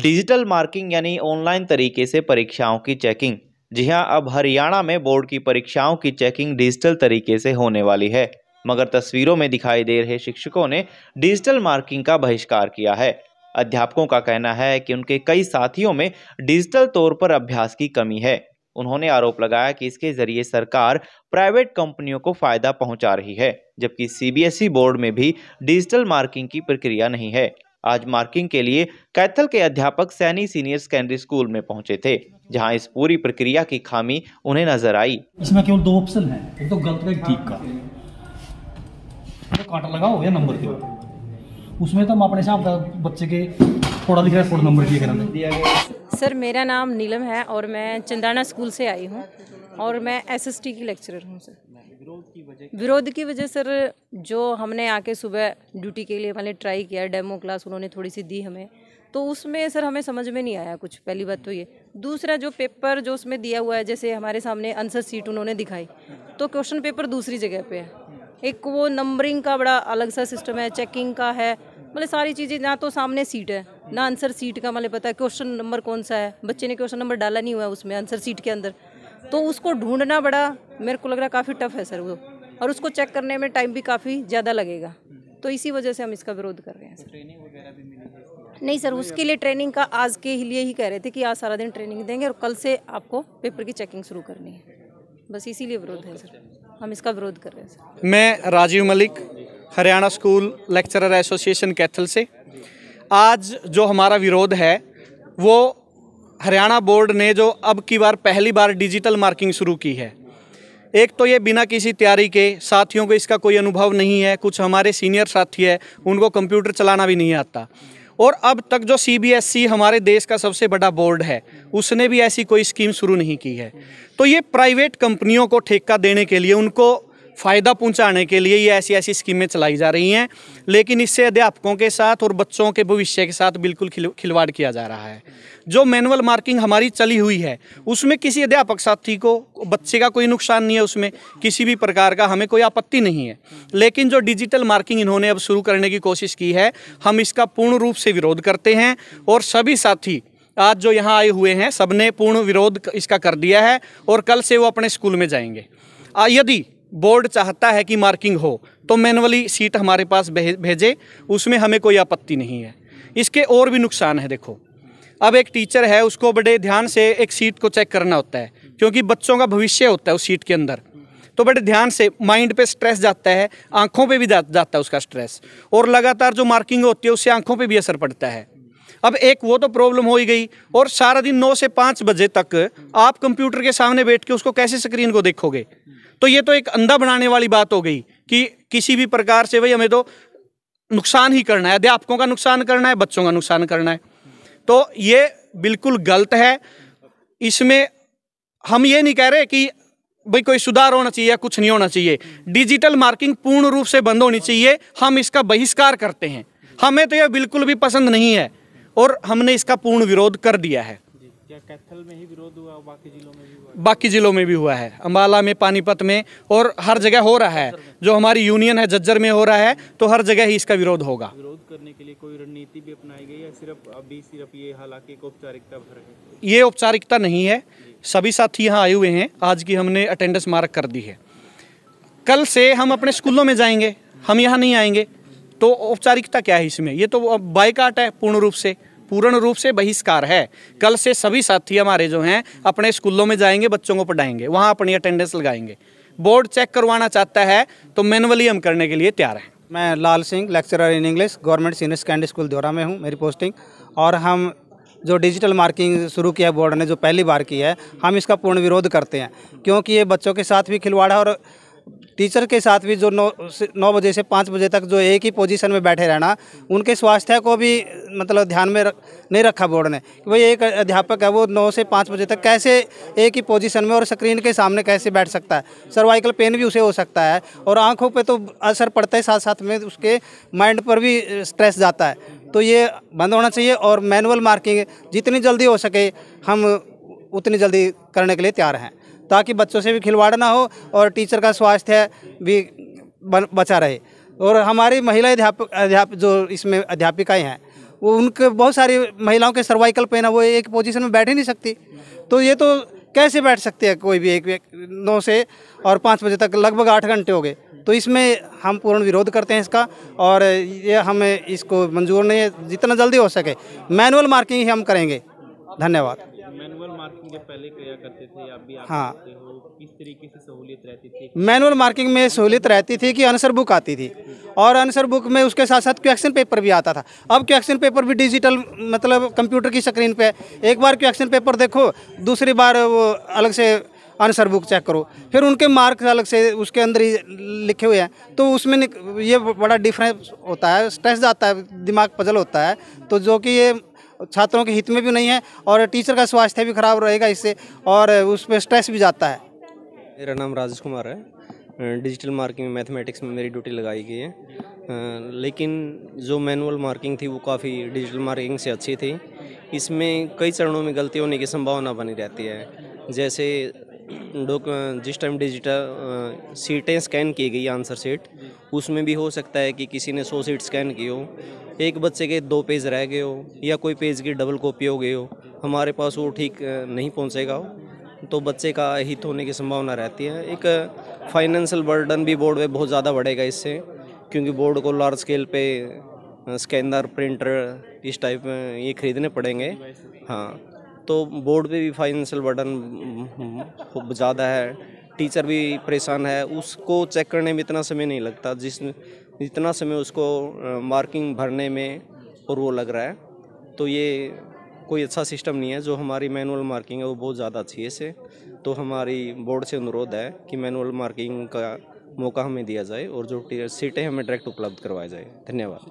Digital marking यानी online तरीके से परीक्षाओं की चेकिंग। जी हां, अब हरियाणा में बोर्ड की परीक्षाओं की चेकिंग डिजिटल तरीके से होने वाली है। मगर तस्वीरों में दिखाई दे रहे शिक्षकों ने डिजिटल मार्किंग का बहिष्कार किया है। अध्यापकों का कहना है कि उनके कई साथियों में डिजिटल तौर पर अभ्यास की कमी है। उन्होंने आरोप लगाया कि इसके जरिए सरकार प्राइवेट कंपनियों को फायदा पहुंचा रही है, जबकि सीबीएसई बोर्ड में भी डिजिटल मार्किंग की प्रक्रिया नहीं है। आज मार्किंग के लिए कैथल के अध्यापक सैनी सीनियर सेकेंडरी स्कूल में पहुंचे थे, जहां इस पूरी प्रक्रिया की खामी उन्हें नजर आई। इसमें केवल दो ऑप्शन हैं, एक तो गलत का, एक ठीक का। तो कांटा लगाओ या नंबर के उसमें तो हम अपने हिसाब का बच्चे के पढ़ा लिखा कोड नंबर दिए करेंगे। सर, मेरा नाम नीलम है और मैं चंदाना स्कूल से आई हूँ और मैं एसएसटी की लेक्चरर हूँ। सर, विरोध की वजह सर, जो हमने आके सुबह ड्यूटी के लिए मैंने ट्राई किया, डेमो क्लास उन्होंने थोड़ी सी दी हमें, तो उसमें सर हमें समझ में नहीं आया कुछ। पहली बात तो ये। दूसरा, जो पेपर जो उसमें दिया हुआ है, जैसे हमारे सामने आंसर शीट उन्होंने दिखाई, तो क्वेश्चन पेपर दूसरी जगह पे है। एक वो नंबरिंग का बड़ा अलग सा सिस्टम है, चेकिंग का है, मतलब सारी चीज़ें। ना तो सामने सीट है ना आंसर सीट का मतलब पता है क्वेश्चन नंबर कौन सा है। बच्चे ने क्वेश्चन नंबर डाला नहीं हुआ है उसमें आंसर सीट के अंदर, तो उसको ढूंढना बड़ा मेरे को लग रहा है काफ़ी टफ है सर वो, और उसको चेक करने में टाइम भी काफ़ी ज़्यादा लगेगा। तो इसी वजह से हम इसका विरोध कर रहे हैं सर। ट्रेनिंग वगैरह भी मिली? नहीं सर, उसके लिए ट्रेनिंग का आज के लिए ही कह रहे थे कि आज सारा दिन ट्रेनिंग देंगे और कल से आपको पेपर की चेकिंग शुरू करनी है। बस इसीलिए विरोध है सर, हम इसका विरोध कर रहे हैं सर। मैं Rajiv Malik, Haryana school lecturer association Kaithal से। आज जो हमारा विरोध है वो हरियाणा बोर्ड ने जो अब की बार पहली बार डिजिटल मार्किंग शुरू की है। एक तो ये बिना किसी तैयारी के, साथियों को इसका कोई अनुभव नहीं है, कुछ हमारे सीनियर साथी है उनको कंप्यूटर चलाना भी नहीं आता। और अब तक जो सीबीएसई हमारे देश का सबसे बड़ा बोर्ड है उसने भी ऐसी कोई स्कीम शुरू नहीं की है। तो ये प्राइवेट कंपनियों को ठेका देने के लिए, उनको फ़ायदा पहुंचाने के लिए ये ऐसी ऐसी स्कीमें चलाई जा रही हैं, लेकिन इससे अध्यापकों के साथ और बच्चों के भविष्य के साथ बिल्कुल खिलवाड़ किया जा रहा है। जो मैनुअल मार्किंग हमारी चली हुई है उसमें किसी अध्यापक साथी को, बच्चे का कोई नुकसान नहीं है, उसमें किसी भी प्रकार का हमें कोई आपत्ति नहीं है। लेकिन जो डिजिटल मार्किंग इन्होंने अब शुरू करने की कोशिश की है, हम इसका पूर्ण रूप से विरोध करते हैं। और सभी साथी आज जो यहाँ आए हुए हैं सबने पूर्ण विरोध इसका कर दिया है और कल से वो अपने स्कूल में जाएंगे। यदि बोर्ड चाहता है कि मार्किंग हो तो मैनुअली सीट हमारे पास भेजे, उसमें हमें कोई आपत्ति नहीं है। इसके और भी नुकसान है। देखो, अब एक टीचर है, उसको बड़े ध्यान से एक सीट को चेक करना होता है, क्योंकि बच्चों का भविष्य होता है उस सीट के अंदर। तो बड़े ध्यान से माइंड पे स्ट्रेस जाता है, आंखों पे भी जाता है उसका स्ट्रेस, और लगातार जो मार्किंग होती है उससे आंखों पे भी असर पड़ता है। अब एक वो तो प्रॉब्लम हो ही गई, और सारा दिन 9 से 5 बजे तक आप कंप्यूटर के सामने बैठ के उसको कैसे स्क्रीन को देखोगे? तो ये तो एक अंधा बनाने वाली बात हो गई कि किसी भी प्रकार से भाई हमें तो नुकसान ही करना है, अध्यापकों का नुकसान करना है, बच्चों का नुकसान करना है। तो ये बिल्कुल गलत है। इसमें हम ये नहीं कह रहे कि भाई कोई सुधार होना चाहिए या कुछ नहीं होना चाहिए। डिजिटल मार्किंग पूर्ण रूप से बंद होनी चाहिए। हम इसका बहिष्कार करते हैं। हमें तो यह बिल्कुल भी पसंद नहीं है और हमने इसका पूर्ण विरोध कर दिया है। क्या कैथल में ही विरोध हुआ, बाकी जिलों में भी हुआ? बाकी जिलों में भी हुआ है, अम्बाला में, पानीपत में, और हर जगह हो रहा है। जो हमारी यूनियन है झज्जर में हो रहा है, तो हर जगह ही इसका विरोध होगा। विरोध करने के लिए कोई रणनीति भी अपनाई गई है? सिर्फ ये हालांकि एक औपचारिकता भर है? ये औपचारिकता नहीं है। सभी साथी यहाँ आए हुए हैं, आज की हमने अटेंडेंस मार्क कर दी है। कल से हम अपने स्कूलों में जाएंगे, हम यहाँ नहीं आएंगे। तो औपचारिकता क्या है इसमें? ये तो बाइकाट है, पूर्ण रूप से बहिष्कार है। कल से सभी साथी हमारे जो हैं अपने स्कूलों में जाएंगे, बच्चों को पढ़ाएंगे, वहाँ अपनी अटेंडेंस लगाएंगे। बोर्ड चेक करवाना चाहता है तो मैनुअली हम करने के लिए तैयार हैं। मैं Lal Singh, lecturer in English, government senior secondary school द्वारा में हूँ, मेरी पोस्टिंग। और हम जो डिजिटल मार्किंग शुरू किया बोर्ड ने, जो पहली बार की है, हम इसका पूर्ण विरोध करते हैं, क्योंकि ये बच्चों के साथ भी खिलवाड़ है और टीचर के साथ भी। जो 9 बजे से 5 बजे तक जो एक ही पोजीशन में बैठे रहना, उनके स्वास्थ्य को भी मतलब ध्यान में नहीं रखा बोर्ड ने कि भाई एक अध्यापक है वो 9 से 5 बजे तक कैसे एक ही पोजीशन में और स्क्रीन के सामने कैसे बैठ सकता है। सर्वाइकल पेन भी उसे हो सकता है और आंखों पे तो असर पड़ता है, साथ साथ में उसके माइंड पर भी स्ट्रेस जाता है। तो ये बंद होना चाहिए और मैनुअल मार्किंग जितनी जल्दी हो सके हम उतनी जल्दी करने के लिए तैयार हैं, ताकि बच्चों से भी खिलवाड़ ना हो और टीचर का स्वास्थ्य भी बचा रहे। और हमारी महिला अध्यापक जो इसमें अध्यापिकाएं हैं वो उनके बहुत सारी महिलाओं के सर्वाइकल पेन है, वो एक पोजीशन में बैठ ही नहीं सकती। तो ये तो कैसे बैठ सकती है कोई भी एक 9 से और 5 बजे तक, लगभग 8 घंटे हो गए। तो इसमें हम पूर्ण विरोध करते हैं इसका, और ये हमें इसको मंजूर नहीं है। जितना जल्दी हो सके मैनुअल मार्किंग ही हम करेंगे। धन्यवाद। मैनुअल मार्किंग जब पहले किया करते थे, आप भी आप हाँ। करते हो, किस तरीके से सहूलियत रहती थी? मैनुअल मार्किंग में सहूलियत रहती थी कि आंसर बुक आती थी, और आंसर बुक में उसके साथ साथ क्वेश्चन पेपर भी आता था। अब क्वेश्चन पेपर भी डिजिटल, मतलब कंप्यूटर की स्क्रीन पे, एक बार क्वेश्चन पेपर देखो, दूसरी बार वो अलग से आंसर बुक चेक करो, फिर उनके मार्क्स अलग से उसके अंदर ही लिखे हुए हैं। तो उसमें ये बड़ा डिफरेंस होता है, स्ट्रेस जाता है, दिमाग पजल होता है। तो जो कि ये छात्रों के हित में भी नहीं है, और टीचर का स्वास्थ्य भी खराब रहेगा इससे, और उस पर स्ट्रेस भी जाता है। मेरा नाम राजेश कुमार है। डिजिटल मार्किंग मैथमेटिक्स में मेरी ड्यूटी लगाई गई है, लेकिन जो मैनुअल मार्किंग थी वो काफ़ी डिजिटल मार्किंग से अच्छी थी। इसमें कई चरणों में गलती होने की संभावना बनी रहती है। जैसे जिस टाइम डिजिटल सीटें स्कैन की गई, आंसर सीट, उसमें भी हो सकता है कि किसी ने 100 सीट स्कैन की हो, एक बच्चे के 2 पेज रह गए हो, या कोई पेज की डबल कॉपी हो गई हो, हमारे पास वो ठीक नहीं पहुंचेगा हो, तो बच्चे का हित होने की संभावना रहती है। एक फाइनेंशियल बर्डन भी बोर्ड पे बहुत ज़्यादा बढ़ेगा इससे, क्योंकि बोर्ड को लार्ज स्केल पे स्कैनर, प्रिंटर इस टाइप ये खरीदने पड़ेंगे। हाँ, तो बोर्ड पे भी फाइनेंशियल बर्डन खूब ज़्यादा है, टीचर भी परेशान है, उसको चेक करने में इतना समय नहीं लगता जितना समय उसको मार्किंग भरने में और वो लग रहा है। तो ये कोई अच्छा सिस्टम नहीं है। जो हमारी मैनुअल मार्किंग है वो बहुत ज़्यादा अच्छी है इससे। तो हमारी बोर्ड से अनुरोध है कि मैनुअल मार्किंग का मौका हमें दिया जाए, और जो सीटें हमें डायरेक्ट उपलब्ध करवाया जाए। धन्यवाद।